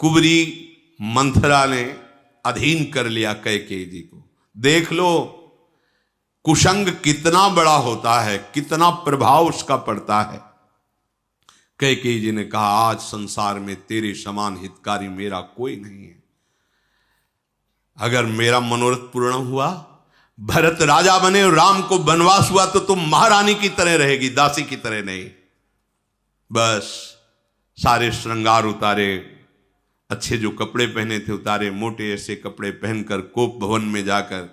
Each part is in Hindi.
कुबरी मंथरा ने अधीन कर लिया कैकेयी जी को। देख लो कुसंग कितना बड़ा होता है, कितना प्रभाव उसका पड़ता है। कैकेयी जी ने कहा आज संसार में तेरे समान हितकारी मेरा कोई नहीं है। अगर मेरा मनोरथ पूर्ण हुआ, भरत राजा बने और राम को वनवास हुआ, तो तुम महारानी की तरह रहेगी, दासी की तरह नहीं। बस सारे श्रृंगार उतारे, अच्छे जो कपड़े पहने थे उतारे, मोटे ऐसे कपड़े पहनकर कोप भवन में जाकर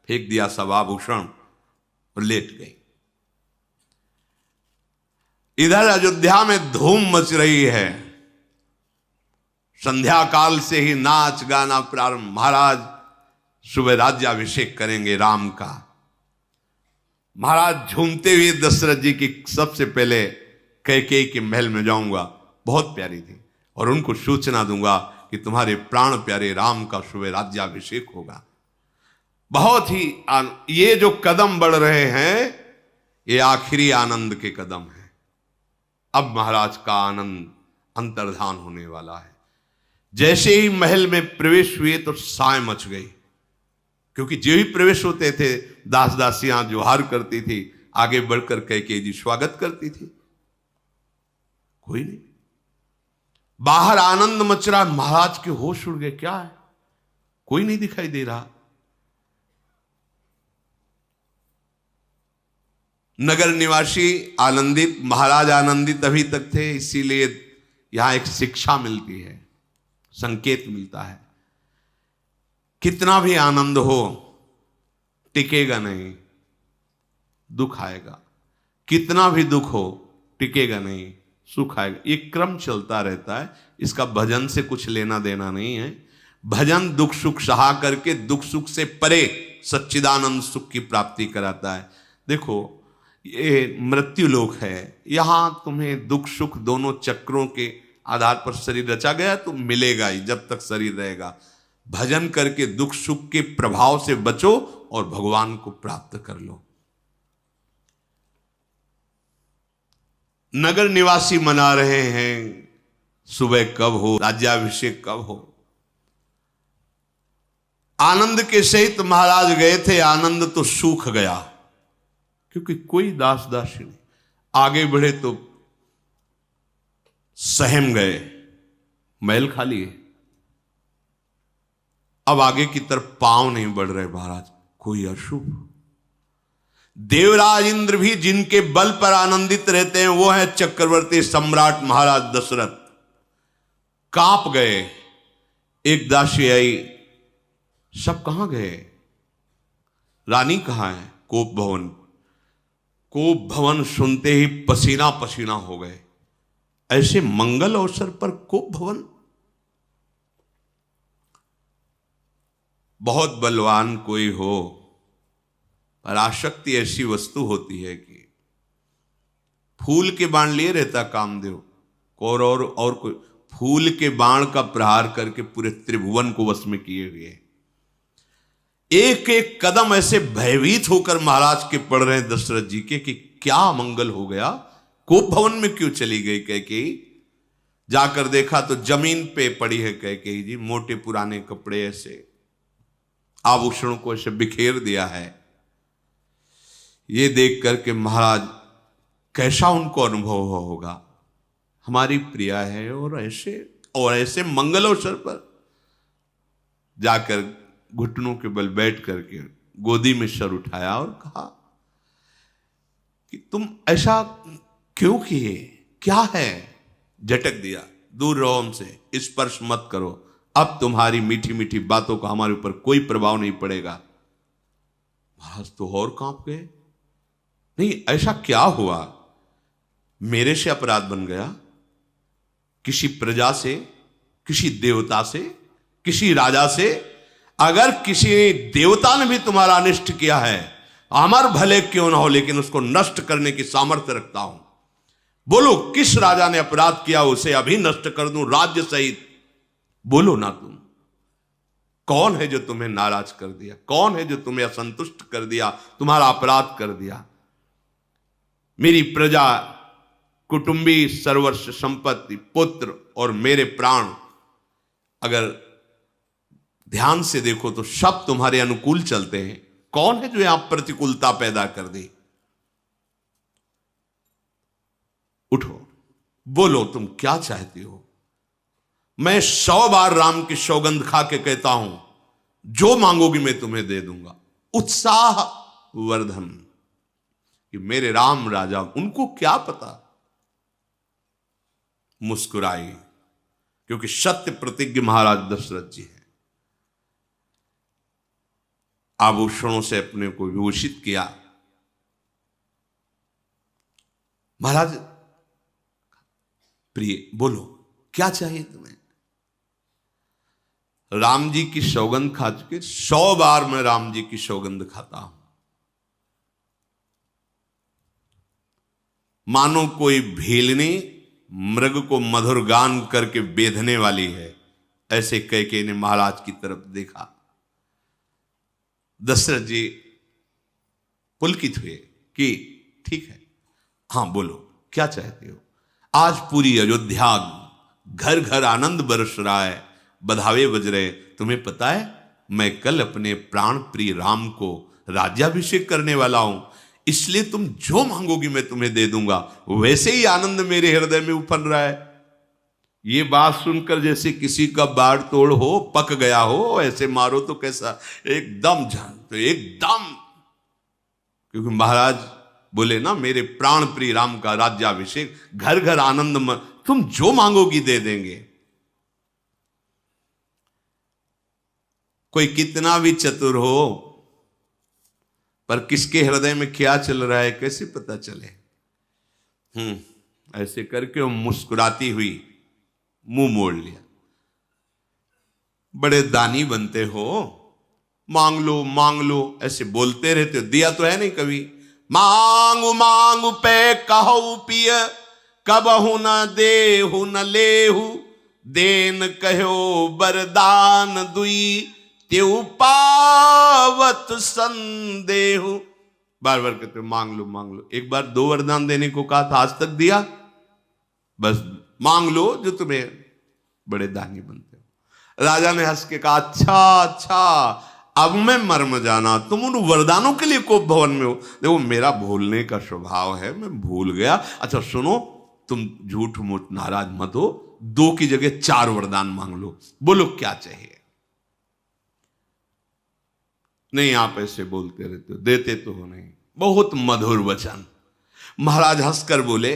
फेंक दिया सब आभूषण और लेट गई। इधर अयोध्या में धूम मच रही है। संध्या काल से ही नाच गाना प्रारंभ। महाराज सुबह राज्याभिषेक करेंगे राम का। महाराज झूमते हुए दशरथ जी की सबसे पहले कैकेयी के महल में जाऊंगा, बहुत प्यारी थी, और उनको सूचना दूंगा कि तुम्हारे प्राण प्यारे राम का सुबह राज्याभिषेक होगा। बहुत ही ये जो कदम बढ़ रहे हैं ये आखिरी आनंद के कदम हैं। अब महाराज का आनंद अंतर्धान होने वाला है। जैसे ही महल में प्रवेश हुए तो साय मच गई, क्योंकि जो ही प्रवेश होते थे दास दासियां जोहार करती थी, आगे बढ़कर कैकेयी जी स्वागत करती थी। कोई नहीं, बाहर आनंद मच रहा। महाराज के होश उड़ गए, क्या है, कोई नहीं दिखाई दे रहा। नगर निवासी आनंदित, महाराज आनंदित अभी तक थे, इसीलिए यहां एक शिक्षा मिलती है, संकेत मिलता है। कितना भी आनंद हो टिकेगा नहीं, दुख आएगा। कितना भी दुख हो टिकेगा नहीं, सुख आएगा। ये क्रम चलता रहता है, इसका भजन से कुछ लेना देना नहीं है। भजन दुख सुख सहा करके दुख सुख से परे सच्चिदानंद सुख की प्राप्ति कराता है। देखो ये मृत्यु लोक है, यहां तुम्हें दुख सुख दोनों चक्रों के आधार पर शरीर रचा गया तो मिलेगा ही जब तक शरीर रहेगा। भजन करके दुख सुख के प्रभाव से बचो और भगवान को प्राप्त कर लो। नगर निवासी मना रहे हैं सुबह कब हो, राज्याभिषेक कब हो। आनंद के सहित महाराज गए थे, आनंद तो सूख गया, क्योंकि कोई दास दासी नहीं। आगे बढ़े तो सहम गए, महल खाली है। अब आगे की तरफ पांव नहीं बढ़ रहे महाराज, कोई अशुभ। देवराज इंद्र भी जिनके बल पर आनंदित रहते हैं वो है चक्रवर्ती सम्राट महाराज दशरथ। कांप गए। एक दासी आई, सब कहां गए, रानी कहां है? कोप भवन। कोप भवन सुनते ही पसीना पसीना हो गए। ऐसे मंगल अवसर पर कोप भवन। बहुत बलवान कोई हो, पराशक्ति ऐसी वस्तु होती है कि फूल के बाण लिए रहता कामदेव, और कोई फूल के बाण का प्रहार करके पूरे त्रिभुवन को वश में किए हुए। एक एक कदम ऐसे भयभीत होकर महाराज के पड़ रहे हैं दशरथ जी के कि क्या मंगल हो गया, कोप भवन में क्यों चली गई कैकेयी। जाकर देखा तो जमीन पे पड़ी है कैकेयी जी, मोटे पुराने कपड़े, ऐसे आभूषणों को ऐसे बिखेर दिया है। ये देख करके महाराज कैसा उनको अनुभव होगा, हमारी प्रिया है और ऐसे मंगल अवसर पर। जाकर घुटनों के बल बैठ करके गोदी में सर उठाया और कहा कि तुम ऐसा क्यों किए, क्या है? झटक दिया, दूर रहो हमसे, स्पर्श मत करो, अब तुम्हारी मीठी मीठी बातों का हमारे ऊपर कोई प्रभाव नहीं पड़ेगा। महाराज तो और कांप गए। नहीं, ऐसा क्या हुआ, मेरे से अपराध बन गया? किसी प्रजा से, किसी देवता से, किसी राजा से? अगर किसी देवता ने भी तुम्हारा अनिष्ट किया है, अमर भले क्यों ना हो, लेकिन उसको नष्ट करने की सामर्थ्य रखता हूं। बोलो किस राजा ने अपराध किया, उसे अभी नष्ट कर दूं राज्य सहित। बोलो ना, तुम कौन है जो तुम्हें नाराज कर दिया, कौन है जो तुम्हें असंतुष्ट कर दिया, तुम्हारा अपराध कर दिया? मेरी प्रजा, कुटुंबी, सर्वस्व संपत्ति, पुत्र और मेरे प्राण, अगर ध्यान से देखो तो सब तुम्हारे अनुकूल चलते हैं। कौन है जो यहां प्रतिकूलता पैदा कर दे? उठो, बोलो तुम क्या चाहती हो। मैं 100 बार राम की सौगंध खा के कहता हूं, जो मांगोगी मैं तुम्हें दे दूंगा। उत्साह वर्धन कि मेरे राम राजा, उनको क्या पता, मुस्कुराई, क्योंकि सत्य प्रतिज्ञ महाराज दशरथ जी हैं। आभूषणों से अपने को विभूषित किया। महाराज प्रिय, बोलो क्या चाहिए तुम्हें। राम जी की सौगंध खा चुके, 100 बार मैं राम जी की सौगंध खाता हूं। मानो कोई भीलनी मृग को मधुर गान करके बेधने वाली है, ऐसे कैकेयी ने महाराज की तरफ देखा। दशरथ जी पुलकित हुए कि ठीक है, हां बोलो क्या चाहते हो। आज पूरी अयोध्या घर घर आनंद बरस रहा है, बधावे बज रहे। तुम्हें पता है मैं कल अपने प्राण प्रिय राम को राज्याभिषेक करने वाला हूं, इसलिए तुम जो मांगोगी मैं तुम्हें दे दूंगा। वैसे ही आनंद मेरे हृदय में उफल रहा है। ये बात सुनकर जैसे किसी का बाढ़ तोड़ हो, पक गया हो, ऐसे मारो तो कैसा, एकदम जान, तो एकदम, क्योंकि महाराज बोले ना मेरे प्राण प्रिय राम का राज्याभिषेक, घर घर आनंद, तुम जो मांगोगी दे देंगे। कोई कितना भी चतुर हो, पर किसके हृदय में क्या चल रहा है कैसे पता चले। ऐसे करके वो मुस्कुराती हुई मुंह मोड़ लिया। बड़े दानी बनते हो, मांग लो ऐसे बोलते रहते हो, दिया तो है नहीं कभी। मांगू मांगू पे कहो पिय, कबहु न देहु न लेहु, देन कहो बरदान दुई, त्यू पावत संदेहु। बार बार कहते हो मांग लो मांग लो। एक बार 2 वरदान देने को कहा था, आज तक दिया। बस मांग लो जो तुम्हें, बड़े दानी बनते हो। राजा ने हंस के कहा अच्छा, अब मैं मर्म जाना, तुम उन वरदानों के लिए कोप भवन में हो। देखो मेरा भूलने का स्वभाव है, मैं भूल गया। अच्छा सुनो, तुम झूठ मूठ नाराज मत हो, 2 की जगह 4 वरदान मांग लो। बोलो क्या चाहिए। नहीं आप ऐसे बोलते रहते हो, देते तो हो नहीं। बहुत मधुर वचन। महाराज हंसकर बोले,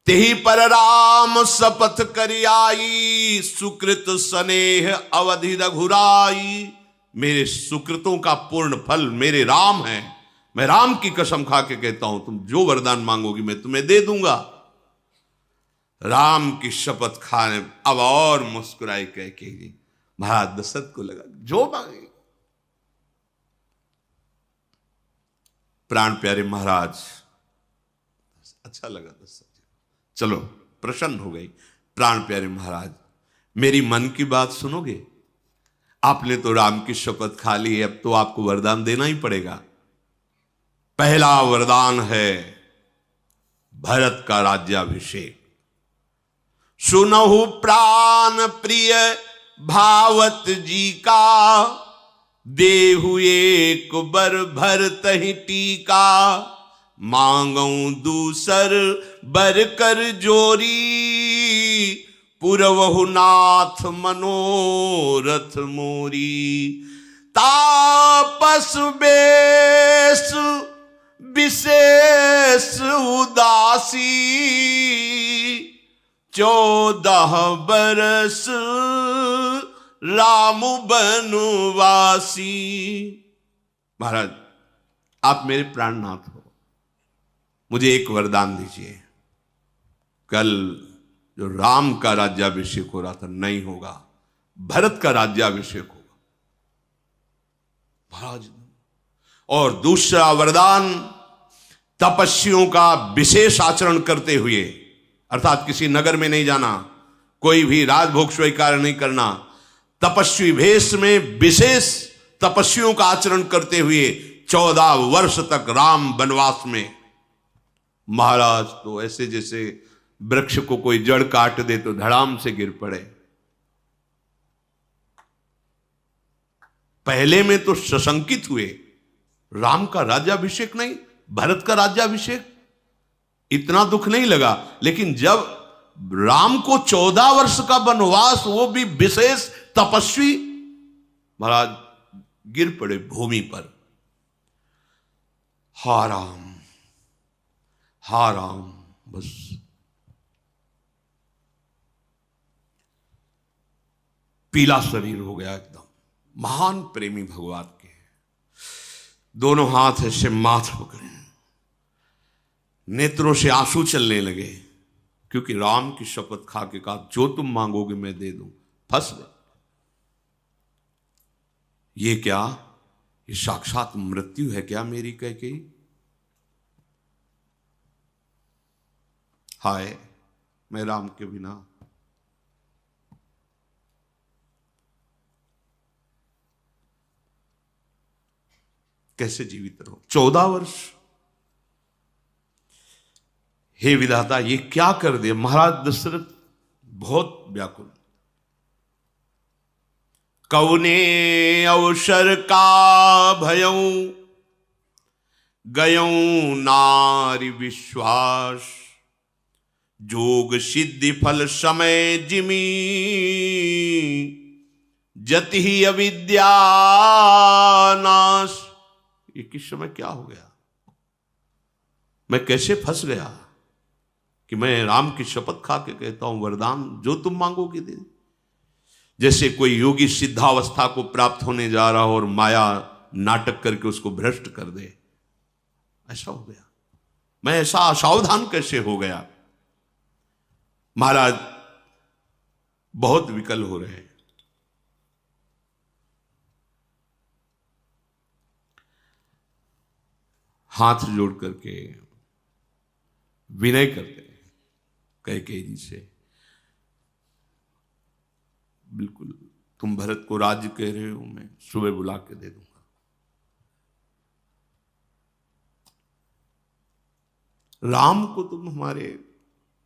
तेहि पर राम शपथ करियाई, सुकृत स्नेह अवधि रघुराई। मेरे सुकृतों का पूर्ण फल मेरे राम है। मैं राम की कसम खा के कहता हूं, तुम जो वरदान मांगोगी मैं तुम्हें दे दूंगा। राम की शपथ खाने अब और मुस्कुराई कैकेयी। महाराज दशरथ को लगा जो मांगे। प्राण प्यारे महाराज, अच्छा लगा दशरथ जी, चलो प्रसन्न हो गई। प्राण प्यारे महाराज, मेरी मन की बात सुनोगे। आपने तो राम की शपथ खा ली है, अब तो आपको वरदान देना ही पड़ेगा। पहला वरदान है भरत का राज्याभिषेक। सुनहु प्राण प्रिय भावत जी का, देहु एक बर भरत ही टीका। मांगऊ दूसर बर कर जोरी, पुरवहु नाथ मनोरथ मोरी। तापस बेस विशेष उदासी, 14 बरस राम बनवासी। महाराज आप मेरे प्राणनाथ हो, मुझे एक वरदान दीजिए। कल जो राम का राज्याभिषेक हो रहा था नहीं होगा, भरत का राज्याभिषेक होगा महाराज। और दूसरा वरदान, तपस्वियों का विशेष आचरण करते हुए, अर्थात किसी नगर में नहीं जाना, कोई भी राजभोग स्वीकार नहीं करना, तपस्वी भेष में विशेष तपस्वियों का आचरण करते हुए 14 वर्ष तक राम वनवास में। महाराज तो ऐसे जैसे वृक्ष को कोई जड़ काट दे तो धड़ाम से गिर पड़े। पहले में तो सशंकित हुए, राम का राज्याभिषेक नहीं, भरत का राज्याभिषेक, इतना दुख नहीं लगा। लेकिन जब राम को 14 वर्ष का वनवास, वो भी विशेष तपस्वी, महाराज गिर पड़े भूमि पर, हा राम हा राम, बस पीला शरीर हो गया एकदम। महान प्रेमी भगवान के, दोनों हाथ ऐसे माथ पकड़े, नेत्रों से आंसू चलने लगे, क्योंकि राम की शपथ खा के कहा जो तुम मांगोगे मैं दे दूं। फंस गए। ये क्या, ये साक्षात मृत्यु है क्या मेरी कैकेयी? हाय मैं राम के बिना। कैसे जीवित रहो 14 वर्ष? हे विधाता, ये क्या कर दिया? महाराज दशरथ बहुत व्याकुल। कौने अवसर का भयऊ गयऊ नारी विश्वास, जोग सिद्धि फल समय जिमी, जति ही अविद्या नाश। ये किस समय क्या हो गया? मैं कैसे फंस गया कि मैं राम की शपथ खा के कहता हूं वरदान जो तुम मांगोगे दे। जैसे कोई योगी सिद्धावस्था को प्राप्त होने जा रहा हो और माया नाटक करके उसको भ्रष्ट कर दे, ऐसा हो गया। मैं ऐसा असावधान कैसे हो गया? महाराज बहुत विकल हो रहे हैं। हाथ जोड़ करके विनय करते हैं कैकेयी जी से, बिल्कुल तुम भरत को राज्य कह रहे हो, मैं सुबह बुला के दे दूंगा। राम को तुम हमारे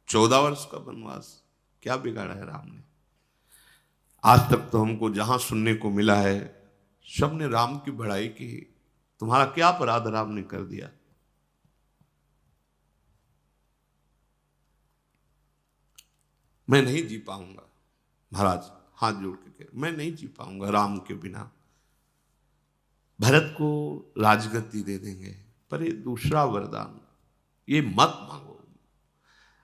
14 वर्ष का वनवास, क्या बिगाड़ा है राम ने? आज तक तो हमको जहां सुनने को मिला है सबने राम की बड़ाई की। तुम्हारा क्या अपराध राम ने कर दिया? मैं नहीं जी पाऊंगा महाराज, हाथ जोड़ के कह, मैं नहीं जी पाऊंगा राम के बिना। भरत को राजगद्दी दे देंगे, पर ये दूसरा वरदान ये मत मांगो।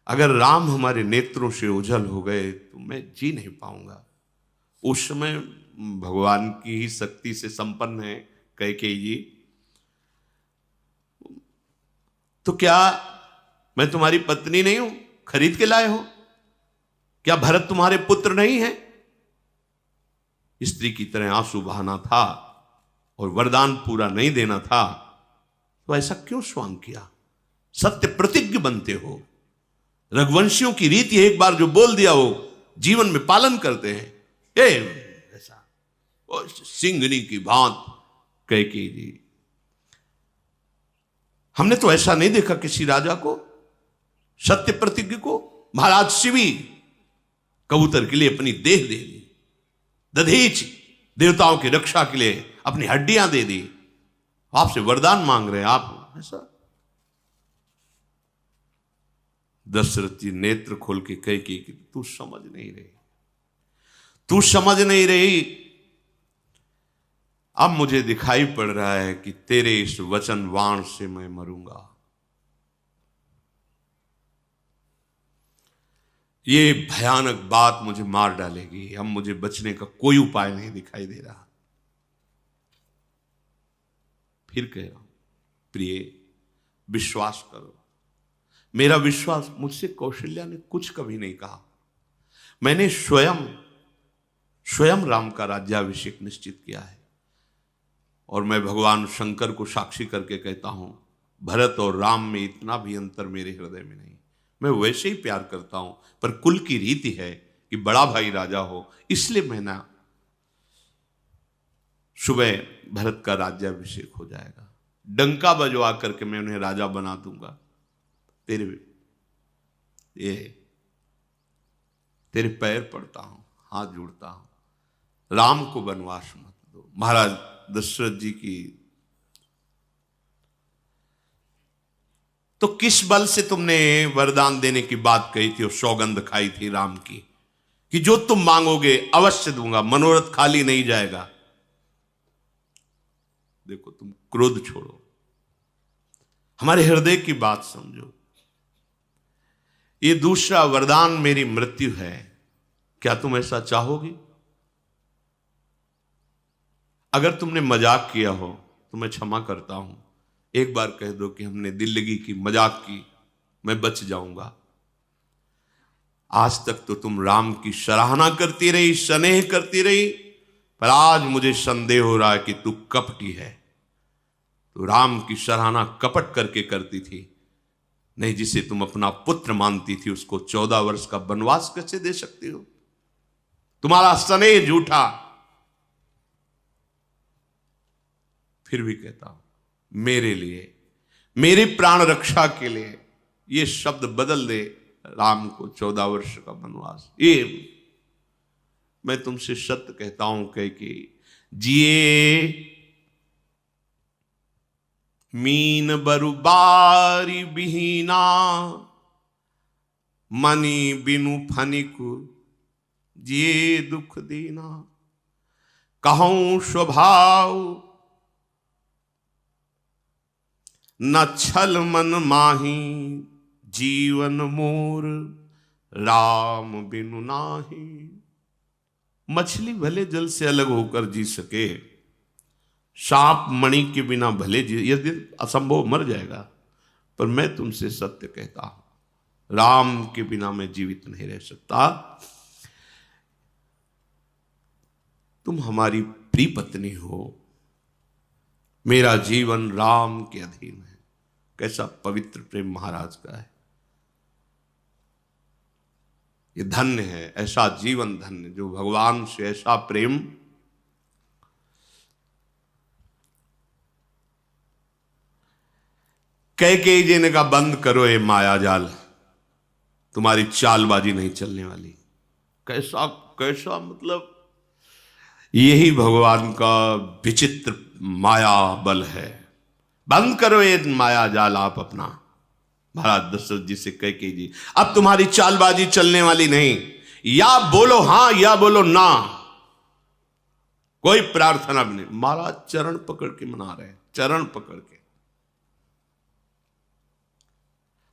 अगर राम हमारे नेत्रों से ओझल हो गए तो मैं जी नहीं पाऊंगा। उस समय भगवान की ही शक्ति से संपन्न है कैकेयी जी। तो क्या मैं तुम्हारी पत्नी नहीं हूं? खरीद के लाए हो क्या? भरत तुम्हारे पुत्र नहीं है? स्त्री की तरह आंसू बहाना था और वरदान पूरा नहीं देना था, तो ऐसा क्यों स्वांग किया? सत्य प्रतिज्ञ बनते हो। रघुवंशियों की रीति एक बार जो बोल दिया वो जीवन में पालन करते हैं। ऐसा सिंगनी की भांत कैकेयी जी, हमने तो ऐसा नहीं देखा किसी राजा को, सत्य प्रतिज्ञ को। महाराज शिवी कबूतर के लिए अपनी देह दे दी, दधीच देवताओं की रक्षा के लिए अपनी हड्डियां दे दी। आपसे वरदान मांग रहे हैं आप ऐसा? दशरथ जी नेत्र खोल के कैकेयी कि तू समझ नहीं रही, तू समझ नहीं रही। अब मुझे दिखाई पड़ रहा है कि तेरे इस वचन वाण से मैं मरूंगा। ये भयानक बात मुझे मार डालेगी। अब मुझे बचने का कोई उपाय नहीं दिखाई दे रहा। फिर कह रहा हूं प्रिय, विश्वास करो। मेरा विश्वास, मुझसे कौशल्या ने कुछ कभी नहीं कहा। मैंने स्वयं राम का राज्याभिषेक निश्चित किया है। और मैं भगवान शंकर को साक्षी करके कहता हूं, भरत और राम में इतना भी अंतर मेरे हृदय में नहीं। मैं वैसे ही प्यार करता हूं, पर कुल की रीति है कि बड़ा भाई राजा हो, इसलिए मैं ना, सुबह भरत का राज्याभिषेक हो जाएगा, डंका बजवा करके मैं उन्हें राजा बना दूंगा। तेरे पैर पड़ता हूं, हाथ जोड़ता हूं, राम को वनवास मत दो। महाराज दशरथ जी की, तो किस बल से तुमने वरदान देने की बात कही थी और सौगंध खाई थी राम की कि जो तुम मांगोगे अवश्य दूंगा, मनोरथ खाली नहीं जाएगा? देखो, तुम क्रोध छोड़ो, हमारे हृदय की बात समझो। ये दूसरा वरदान मेरी मृत्यु है, क्या तुम ऐसा चाहोगी? अगर तुमने मजाक किया हो तो मैं क्षमा करता हूं, एक बार कह दो कि हमने दिल लगी की, मजाक की, मैं बच जाऊंगा। आज तक तो तुम राम की सराहना करती रही, स्नेह करती रही, पर आज मुझे संदेह हो रहा है कि तू कपटी है। तो राम की सराहना कपट करके करती थी, नहीं जिसे तुम अपना पुत्र मानती थी उसको 14 वर्ष का वनवास कैसे दे सकती हो? तुम्हारा स्नेह झूठा। फिर भी कहता हूं, मेरे लिए, मेरी प्राण रक्षा के लिए ये शब्द बदल दे, राम को 14 वर्ष का वनवास। ये मैं तुमसे सत्य कहता हूं कह के जिए मीन बरुबारी बिहीना, मनी बिनु फनिकु जिए दुख दीना। कहूं स्वभाव न छल मन माही, जीवन मोर राम बिनु नाही। मछली भले जल से अलग होकर जी सके, सांप मणि के बिना भले जी, यदि असंभव मर जाएगा, पर मैं तुमसे सत्य कहता हूं, राम के बिना मैं जीवित नहीं रह सकता। तुम हमारी प्रिय पत्नी हो, मेरा जीवन राम के अधीन है। कैसा पवित्र प्रेम महाराज का है। ये धन्य है, ऐसा जीवन धन्य जो भगवान से ऐसा प्रेम। कैकेयी जी ने कहा, बंद करो ये माया जाल, तुम्हारी चालबाजी नहीं चलने वाली। कैसा कैसा मतलब, यही भगवान का विचित्र माया बल है। बंद करो ये माया जाल आप अपना। महाराज दशरथ जी से कैकेयी जी, अब तुम्हारी चालबाजी चलने वाली नहीं, या बोलो हां या बोलो ना, कोई प्रार्थना भी नहीं। महाराज चरण पकड़ के मना रहे हैं, चरण पकड़ के।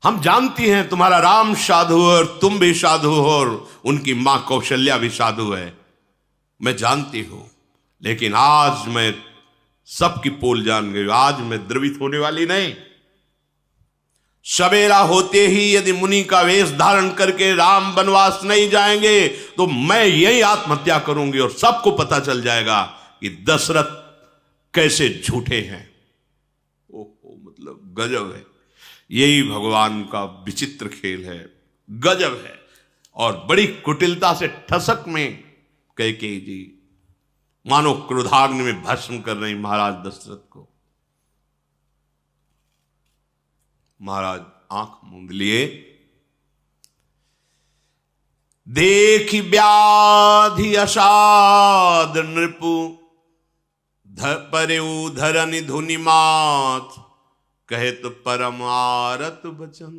हम जानती हैं तुम्हारा राम साधु है और तुम भी साधु हो और उनकी मां कौशल्या भी साधु है, मैं जानती हूं, लेकिन आज मैं सबकी पोल जान गई। आज मैं द्रवित होने वाली नहीं। सवेरा होते ही यदि मुनि का वेश धारण करके राम वनवास नहीं जाएंगे तो मैं यही आत्महत्या करूंगी और सबको पता चल जाएगा कि दशरथ कैसे झूठे हैं। ओहो, मतलब गजब है। यही भगवान का विचित्र खेल है, गजब है। और बड़ी कुटिलता से ठसक में कैकेयी जी मानो क्रोधाग्नि में भस्म कर रही महाराज दशरथ को। महाराज आंख मूंद लिए, देखी व्याधि असाद नृपु, परेऊ धरनि धुनि मात, कहे तो परम आरत बचन।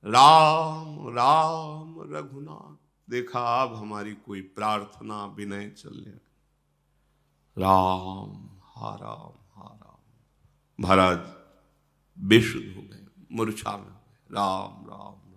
राम राम रघुनाथ। देखा अब हमारी कोई प्रार्थना विनय चलने। राम हा राम हा राम। महाराज बेशुद्ध हो गए, मूर्छा में हो गए। राम राम